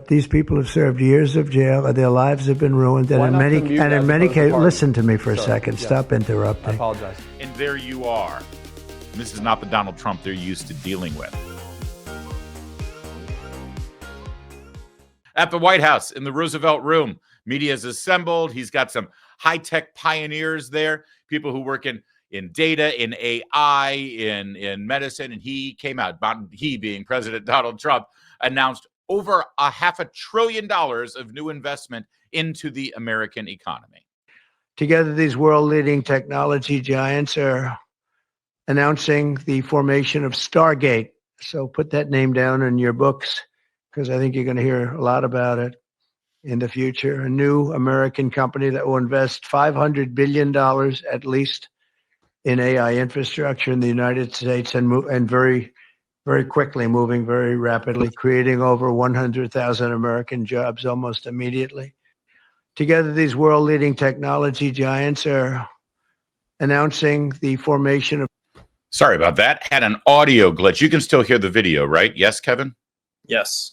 These people have served years of jail, and their lives have been ruined. And in many cases, listen to me for a second. Yes. Stop interrupting. I apologize. And there you are. This is not the Donald Trump they're used to dealing with. At the White House, in the Roosevelt Room, media is assembled. He's got some high-tech pioneers there, people who work in data, in AI, in medicine. And he came out, he being President Donald Trump, announced over $500 billion of new investment into the American economy. Together, these world-leading technology giants are announcing the formation of Stargate. So put that name down in your books, because I think you're going to hear a lot about it in the future. A new American company that will invest $500 billion at least in AI infrastructure in the United States, and very, very quickly, moving very rapidly, creating over 100,000 American jobs almost immediately. Together, these world-leading technology giants are announcing the formation of... Sorry about that. Had an audio glitch. You can still hear the video, right? Yes, Kevin? Yes.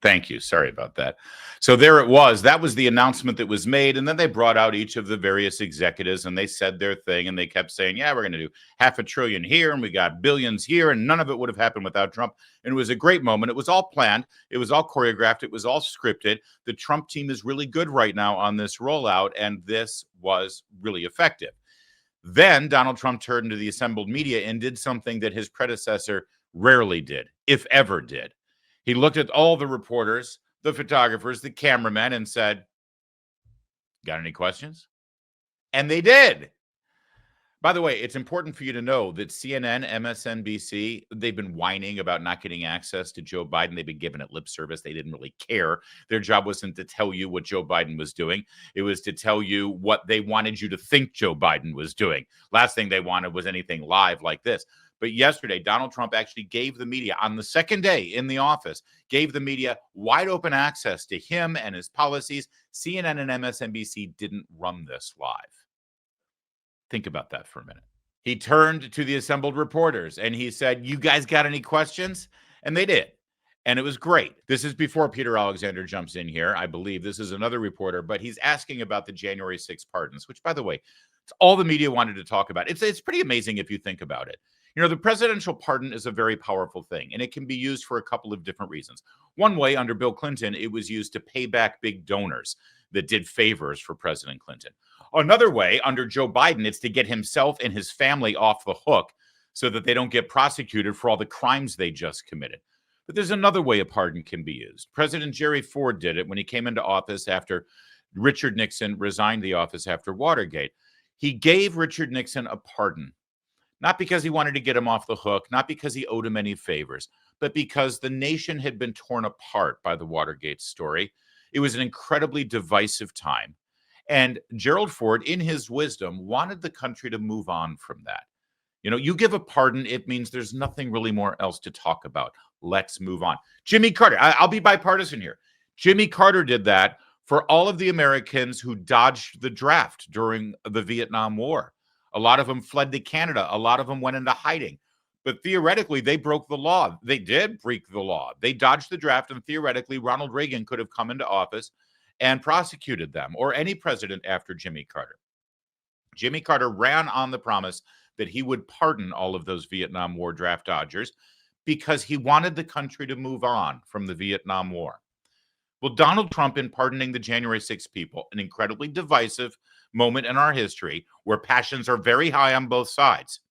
Thank you. Sorry about that. So there it was. That was the announcement that was made. And then they brought out each of the various executives and they said their thing. And they kept saying, yeah, we're going to do $500 billion here and we got billions here. And none of it would have happened without Trump. And it was a great moment. It was all planned. It was all choreographed. It was all scripted. The Trump team is really good right now on this rollout. And this was really effective. Then Donald Trump turned to the assembled media and did something that his predecessor rarely did, if ever did. He looked at all the reporters, the photographers, the cameramen, and said, got any questions? And they did. By the way, it's important for you to know that CNN, MSNBC, they've been whining about not getting access to Joe Biden. They've been giving it lip service. They didn't really care. Their job wasn't to tell you what Joe Biden was doing. It was to tell you what they wanted you to think Joe Biden was doing. Last thing they wanted was anything live like this. But yesterday, Donald Trump actually gave the media, on the second day in the office, gave the media wide open access to him and his policies. CNN and MSNBC didn't run this live. Think about that for a minute. He turned to the assembled reporters and he said, you guys got any questions? And they did. And it was great. This is before Peter Alexander jumps in here. I believe this is another reporter, but he's asking about the January 6th pardons, which, by the way, it's all the media wanted to talk about. It's pretty amazing if you think about it. You know, the presidential pardon is a very powerful thing, and it can be used for a couple of different reasons. One way, under Bill Clinton, it was used to pay back big donors that did favors for President Clinton. Another way, under Joe Biden, it's to get himself and his family off the hook so that they don't get prosecuted for all the crimes they just committed. But there's another way a pardon can be used. President Jerry Ford did it when he came into office after Richard Nixon resigned the office after Watergate. He gave Richard Nixon a pardon. Not because he wanted to get him off the hook, not because he owed him any favors, but because the nation had been torn apart by the Watergate story. It was an incredibly divisive time. And Gerald Ford, in his wisdom, wanted the country to move on from that. You know, you give a pardon, it means there's nothing really more else to talk about. Let's move on. Jimmy Carter, I'll be bipartisan here. Jimmy Carter did that for all of the Americans who dodged the draft during the Vietnam War. A lot of them fled to Canada. A lot of them went into hiding. But theoretically, they broke the law. They did break the law. They dodged the draft, and theoretically, Ronald Reagan could have come into office and prosecuted them, or any president after Jimmy Carter. Jimmy Carter ran on the promise that he would pardon all of those Vietnam War draft dodgers because he wanted the country to move on from the Vietnam War. Well, Donald Trump, in pardoning the January 6th people, an incredibly divisive moment in our history where passions are very high on both sides,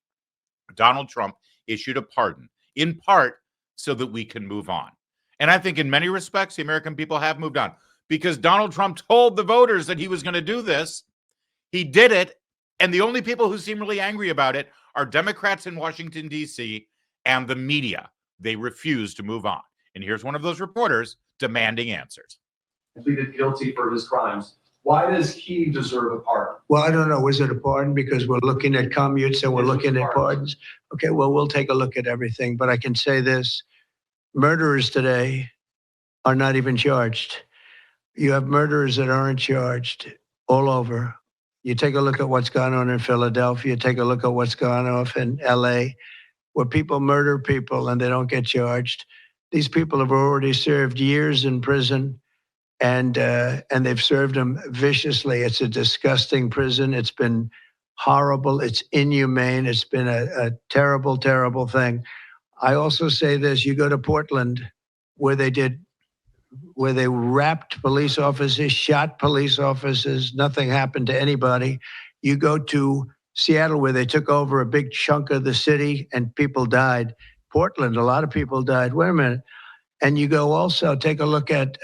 Donald Trump issued a pardon, in part so that we can move on. And I think in many respects, the American people have moved on because Donald Trump told the voters that he was going to do this. He did it. And the only people who seem really angry about it are Democrats in Washington, D.C. and the media. They refuse to move on. And here's one of those reporters demanding answers. Pleaded guilty for his crimes. Why does he deserve a pardon? Well, I don't know. Was it a pardon? Because we're looking at commutes and we're looking at pardons. Okay, well, we'll take a look at everything. But I can say this. Murderers today are not even charged. You have murderers that aren't charged all over. You take a look at what's gone on in Philadelphia. Take a look at what's gone on in L.A., where people murder people and they don't get charged. These people have already served years in prison, and they've served them viciously. It's a disgusting prison. It's been horrible. It's inhumane. It's been a terrible, terrible thing. I also say this: you go to Portland, where they wrapped police officers, shot police officers. Nothing happened to anybody. You go to Seattle, where they took over a big chunk of the city and people died. Portland, a lot of people died. Wait a minute. And you go also take a look at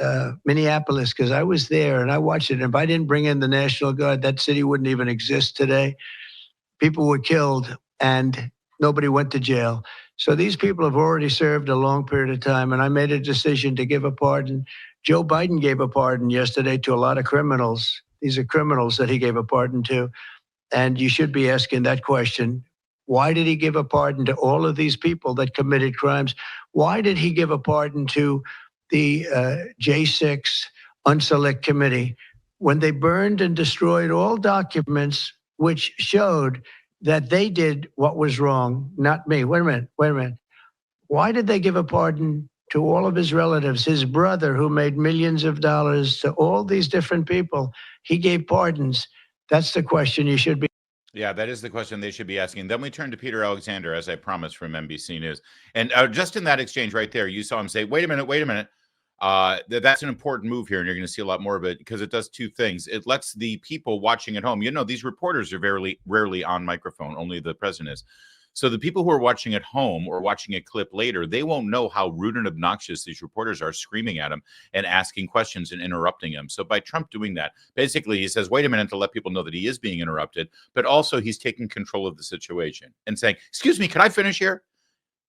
Minneapolis, because I was there and I watched it. And if I didn't bring in the National Guard, that city wouldn't even exist today. People were killed and nobody went to jail. So these people have already served a long period of time. And I made a decision to give a pardon. Joe Biden gave a pardon yesterday to a lot of criminals. These are criminals that he gave a pardon to. And you should be asking that question. Why did he give a pardon to all of these people that committed crimes? Why did he give a pardon to the J6 Unselect Committee when they burned and destroyed all documents which showed that they did what was wrong, not me? Wait a minute. Why did they give a pardon to all of his relatives, his brother who made millions of dollars, to all these different people? He gave pardons. That's the question you should be. Yeah, that is the question they should be asking. Then we turn to Peter Alexander, as I promised, from NBC News. And just in that exchange right there, you saw him say, wait a minute. That's an important move here, and you're going to see a lot more of it, because it does two things. It lets the people watching at home, these reporters are very rarely on microphone, only the president is. So the people who are watching at home or watching a clip later, they won't know how rude and obnoxious these reporters are, screaming at him and asking questions and interrupting him. So by Trump doing that, basically he says, wait a minute, to let people know that he is being interrupted, but also he's taking control of the situation and saying, excuse me, can I finish here?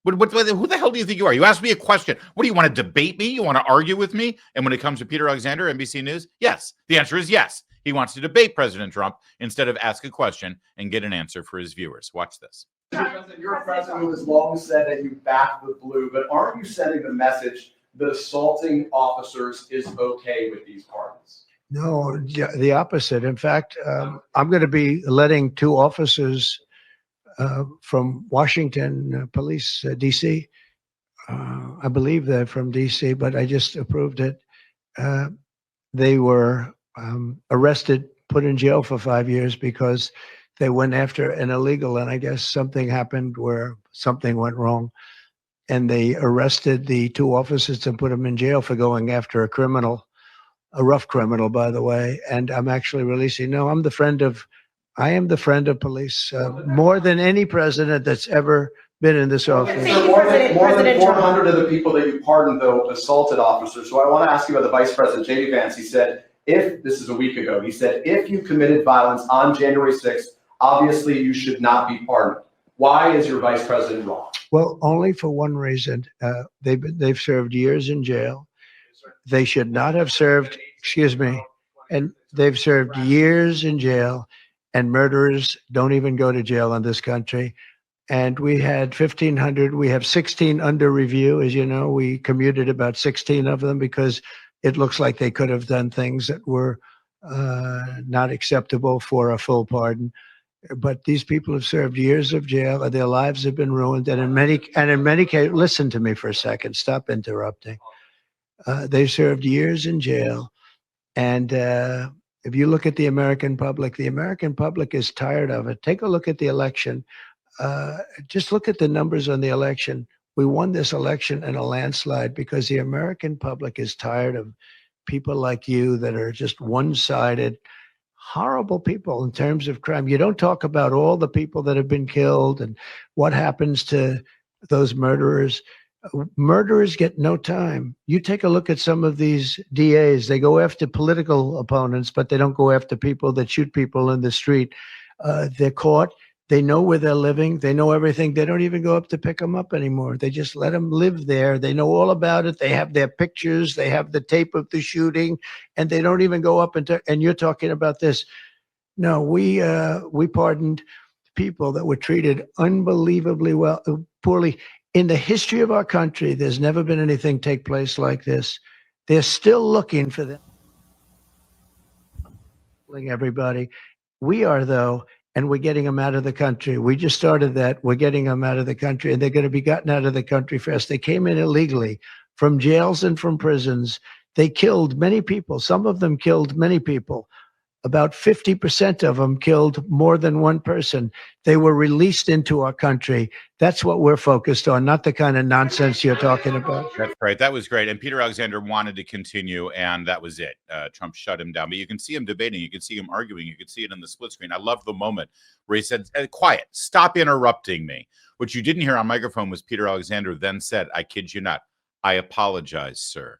Who the hell do you think you are? You asked me a question. What do you want to debate me? You want to argue with me? And when it comes to Peter Alexander, NBC News, yes. The answer is yes. He wants to debate President Trump instead of ask a question and get an answer for his viewers. Watch this. You're a president who has long said that you back the blue, but aren't you sending the message that assaulting officers is okay with these pardons? No, the opposite. In fact, I'm going to be letting two officers from Washington Police, D.C. I believe they're from D.C., but I just approved it. They were arrested, put in jail for 5 years because they went after an illegal, and I guess something happened where something went wrong. And they arrested the two officers and put them in jail for going after a criminal, a rough criminal, by the way. And I'm actually releasing. No, I am the friend of police, more than any president that's ever been in this office. More than 400 of the people that you pardoned, though, assaulted officers. So I want to ask you about the Vice President, J.D. Vance. He said, this is a week ago, he said, if you committed violence on January 6th, obviously you should not be pardoned. Why is your Vice President wrong? Well, only for one reason. They've served years in jail. They should not have served, and they've served years in jail, and murderers don't even go to jail in this country. And we had 1,500. We have 16 under review. As you know, we commuted about 16 of them because it looks like they could have done things that were not acceptable for a full pardon. But these people have served years of jail, and their lives have been ruined. And in many cases, listen to me for a second. Stop interrupting. They've served years in jail, and if you look at the American public is tired of it. Take a look at the election. Just look at the numbers on the election. We won this election in a landslide because the American public is tired of people like you that are just one-sided, horrible people in terms of crime. You don't talk about all the people that have been killed and what happens to those murderers. Murderers get no time. You take a look at some of these DAs. They go after political opponents, but they don't go after people that shoot people in the street. They're caught. They know where they're living. They know everything. They don't even go up to pick them up anymore. They just let them live there. They know all about it. They have their pictures. They have the tape of the shooting, and they don't even go up and you're talking about this. No, we pardoned people that were treated unbelievably poorly. In the history of our country, there's never been anything take place like this. They're still looking for them. Everybody. We are, though, and we're getting them out of the country. We just started that. We're getting them out of the country, and they're going to be gotten out of the country fast. They came in illegally. from jails and from prisons. They killed many people. Some of them killed many people. About 50% of them killed more than one person. They were released into our country. That's what we're focused on, not the kind of nonsense you're talking about. That's right. That was great. And Peter Alexander wanted to continue, and that was it. Trump shut him down. But you can see him debating. You can see him arguing. You can see it in the split screen. I love the moment where he said, quiet, stop interrupting me. What you didn't hear on microphone was Peter Alexander then said, I kid you not, I apologize, sir.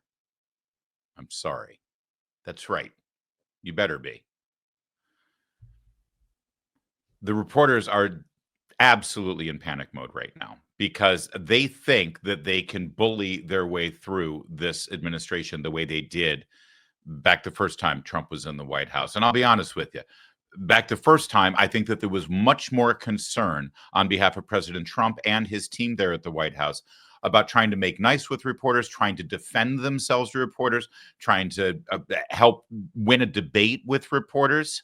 I'm sorry. That's right. You better be. The reporters are absolutely in panic mode right now because they think that they can bully their way through this administration the way they did back the first time Trump was in the White House. And I'll be honest with you, back the first time, I think that there was much more concern on behalf of President Trump and his team there at the White House about trying to make nice with reporters, trying to defend themselves to reporters, trying to help win a debate with reporters.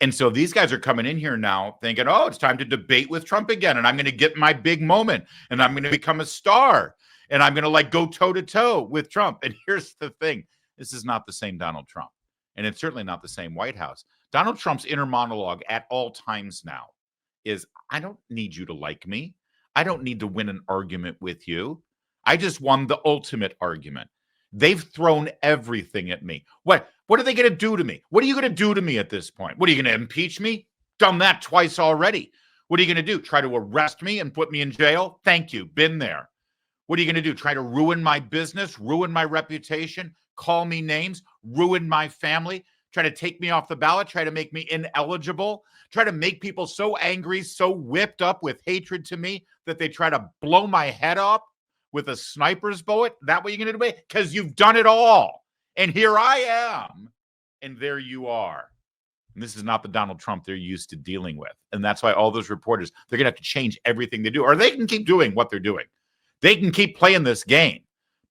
And so these guys are coming in here now thinking, oh, it's time to debate with Trump again. And I'm going to get my big moment and I'm going to become a star and I'm going to like go toe to toe with Trump. And here's the thing. This is not the same Donald Trump. And it's certainly not the same White House. Donald Trump's inner monologue at all times now is, I don't need you to like me. I don't need to win an argument with you. I just won the ultimate argument. They've thrown everything at me. What are they going to do to me? What are you going to do to me at this point? What are you going to impeach me? Done that twice already. What are you going to do? Try to arrest me and put me in jail? Thank you. Been there. What are you going to do? Try to ruin my business, ruin my reputation, call me names, ruin my family, try to take me off the ballot, try to make me ineligible, try to make people so angry, so whipped up with hatred to me that they try to blow my head up with a sniper's bullet? That what you're going to do? Because you've done it all. And here I am. And there you are. And this is not the Donald Trump they're used to dealing with. And that's why all those reporters, they're going to have to change everything they do. Or they can keep doing what they're doing. They can keep playing this game.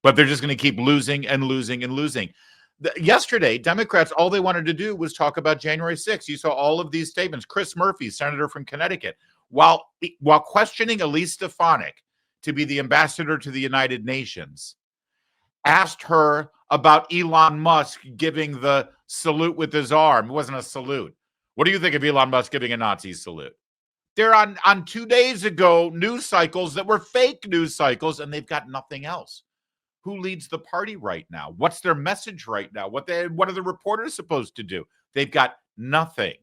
But they're just going to keep losing and losing and losing. Yesterday, Democrats, all they wanted to do was talk about January 6th. You saw all of these statements. Chris Murphy, senator from Connecticut, while questioning Elise Stefanik to be the ambassador to the United Nations, asked her about Elon Musk giving the salute with his arm. It wasn't a salute. What do you think of Elon Musk giving a Nazi salute? They're on 2 days ago news cycles that were fake news cycles, and they've got nothing else. Who leads the party right now? What's their message right now? What are the reporters supposed to do? They've got nothing.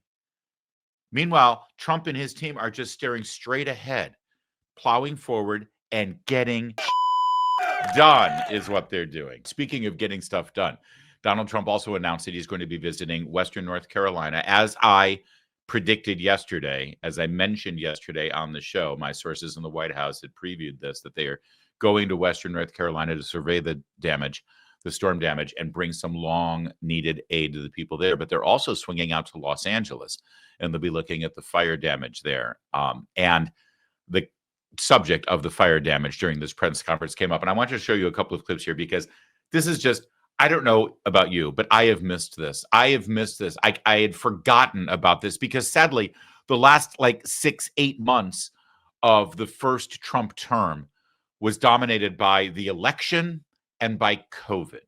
Meanwhile, Trump and his team are just staring straight ahead, plowing forward and getting done is what they're doing. Speaking of getting stuff done, Donald Trump also announced that he's going to be visiting Western North Carolina. As I predicted yesterday, as I mentioned yesterday on the show, my sources in the White House had previewed this, that they are going to Western North Carolina to survey the damage, the storm damage, and bring some long needed aid to the people there. But they're also swinging out to Los Angeles, and they'll be looking at the fire damage there. And the subject of the fire damage during this press conference came up. And I want to show you a couple of clips here because this is just, I don't know about you, but I have missed this. I had forgotten about this because sadly, the last 6-8 months of the first Trump term was dominated by the election and by COVID.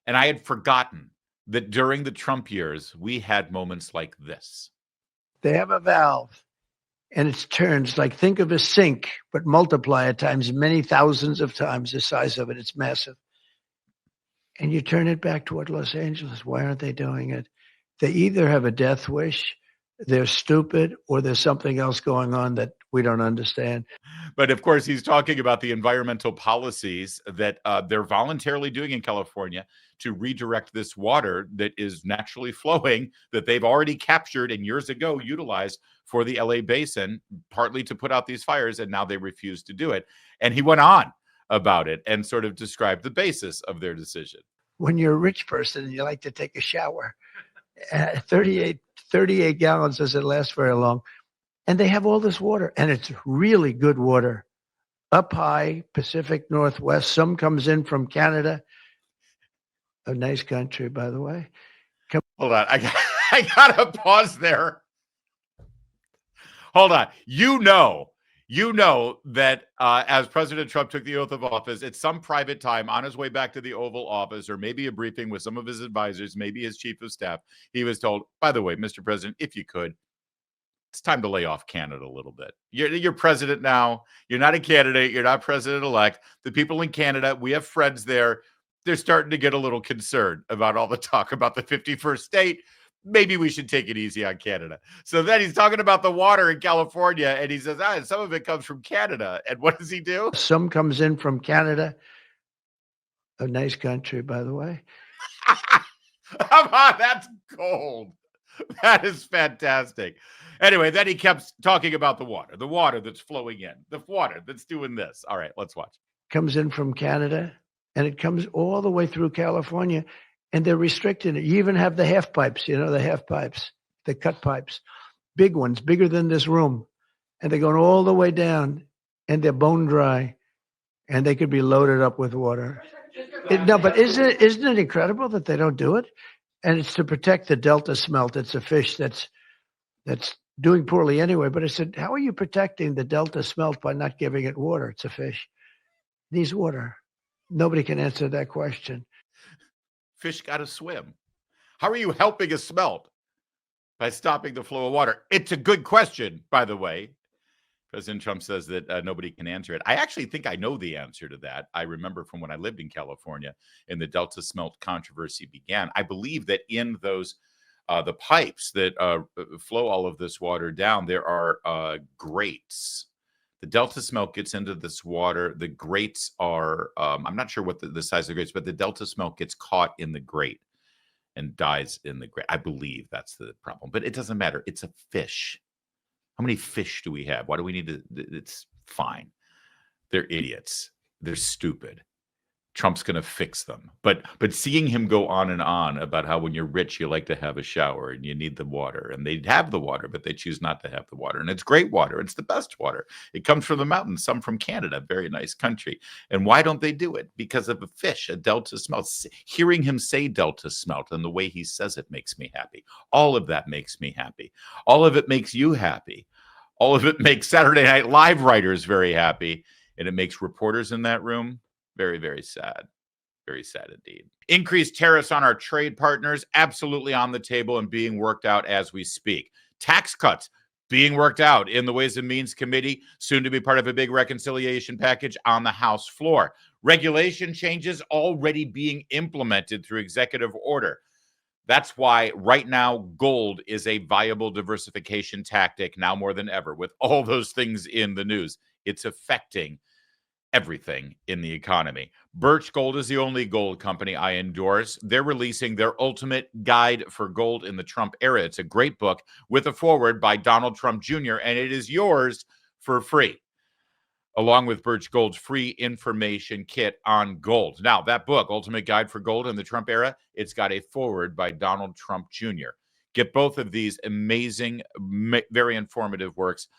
And I had forgotten that during the Trump years, we had moments like this. They have a valve and it turns think of a sink, but multiply it times many thousands of times the size of it. It's massive. And you turn it back toward Los Angeles. Why aren't they doing it? They either have a death wish, they're stupid, or there's something else going on that we don't understand. But of course, he's talking about the environmental policies that they're voluntarily doing in California to redirect this water that is naturally flowing, that they've already captured and years ago utilized for the LA basin, partly to put out these fires, and now they refuse to do it. And he went on about it and sort of described the basis of their decision. When you're a rich person and you like to take a shower, 38 gallons doesn't last very long. And they have all this water, and it's really good water. Up high, Pacific Northwest. Some comes in from Canada. A nice country, by the way. Hold on. I got to pause there. Hold on. You know that as President Trump took the oath of office, at some private time on his way back to the Oval Office, or maybe a briefing with some of his advisors, maybe his chief of staff, he was told, by the way, Mr. President, if you could, it's time to lay off Canada a little bit. You're president now. You're not a candidate. You're not president-elect. The people in Canada, we have friends there. They're starting to get a little concerned about all the talk about the 51st state. Maybe we should take it easy on Canada. So then he's talking about the water in California, and he says, some of it comes from Canada. And what does he do? Some comes in from Canada, a nice country, by the way. Come on, that's gold. That is fantastic. Anyway, then he kept talking about the water that's flowing in, the water that's doing this. All right, let's watch. Comes in from Canada, and it comes all the way through California, and they're restricting it. You even have the half pipes, the half pipes, the cut pipes, big ones, bigger than this room, and they're going all the way down, and they're bone dry, and they could be loaded up with water. But isn't it incredible that they don't do it? And it's to protect the Delta smelt. It's a fish that's doing poorly anyway. But I said, how are you protecting the Delta smelt by not giving it water? It's a fish. It needs water. Nobody can answer that question. Fish got to swim. How are you helping a smelt? By stopping the flow of water. It's a good question, by the way. President Trump says that nobody can answer it. I actually think I know the answer to that. I remember from when I lived in California and the Delta smelt controversy began. I believe that in those the pipes that flow all of this water down, there are grates. The Delta smelt gets into this water. The grates are, I'm not sure what the size of the grates, but the Delta smelt gets caught in the grate and dies in the grate. I believe that's the problem, but it doesn't matter. It's a fish. How many fish do we have? Why do we need to? It's fine. They're idiots. They're stupid. Trump's going to fix them. But seeing him go on and on about how when you're rich, you like to have a shower and you need the water. And they have the water, but they choose not to have the water. And it's great water. It's the best water. It comes from the mountains, some from Canada, very nice country. And why don't they do it? Because of a fish, a Delta smelt. Hearing him say Delta smelt and the way he says it makes me happy. All of that makes me happy. All of it makes you happy. All of it makes Saturday Night Live writers very happy. And it makes reporters in that room very, very sad. Very sad indeed. Increased tariffs on our trade partners, absolutely on the table and being worked out as we speak. Tax cuts being worked out in the Ways and Means Committee, soon to be part of a big reconciliation package on the House floor. Regulation changes already being implemented through executive order. That's why right now gold is a viable diversification tactic now more than ever. With all those things in the news, it's affecting everything in the economy. Birch Gold is the only gold company I endorse. They're releasing their ultimate guide for gold in the Trump era. It's a great book with a foreword by Donald Trump Jr., and it is yours for free, along with Birch Gold's free information kit on gold. Now, that book, Ultimate Guide for Gold in the Trump Era, it's got a foreword by Donald Trump Jr. Get both of these amazing, very informative works.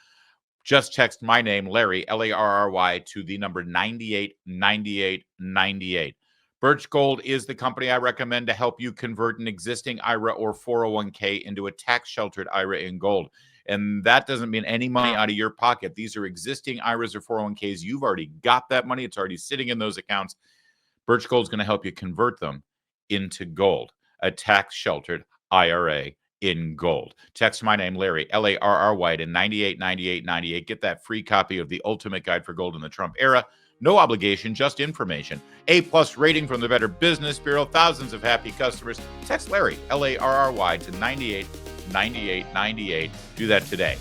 Just text my name, Larry, Larry, to the number 989898. Birch Gold is the company I recommend to help you convert an existing IRA or 401k into a tax-sheltered IRA in gold. And that doesn't mean any money out of your pocket. These are existing IRAs or 401ks. You've already got that money. It's already sitting in those accounts. Birch Gold is going to help you convert them into gold, a tax-sheltered IRA in gold. Text my name, Larry, Larry, to 989898. Get that free copy of the Ultimate Guide for Gold in the Trump Era. No obligation, just information. A+ rating from the Better Business Bureau. Thousands of happy customers. Text Larry, Larry, to 989898. Do that today.